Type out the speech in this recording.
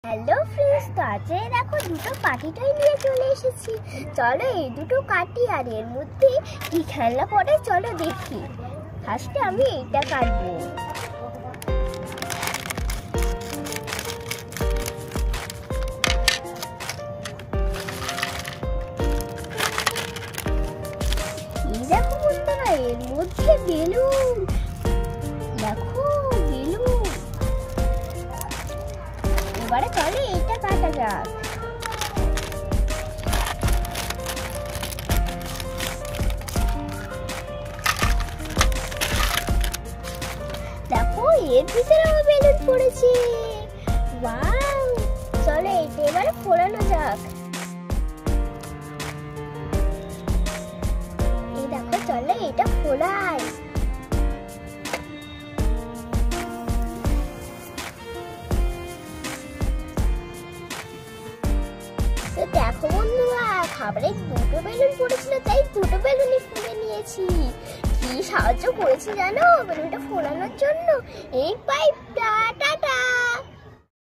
Hello friends, তো আজকে দেখো দুটো পাটি টয় নিয়ে চলে এসেছি। চলো এই দুটো কাটি আর এর মধ্যে কি খেলনা পড়ে চলো দেখি। ফার্স্টে আমি এইটা কাটবো। এই দেখো বন্ধুরা, এর মধ্যে বেলুন, দেখো বেলুন। এবারে চলে এটা কাটা যাক। দেখো এর ভিতরেও বেলুন পড়েছে। ওয়াও, চলো এটা এবারে ফোড়ানো যাক। এই দেখো চলো এটা ফোড়াই। দেখো বন্ধুরা, খাবারে দুটো বেলুন পড়েছিল তাই দুটো বেলুনই ফুলে নিয়েছি। কি সাহায্য করেছি জানো বেলুনটা ফোলানোর জন্য? এই পাইপটা।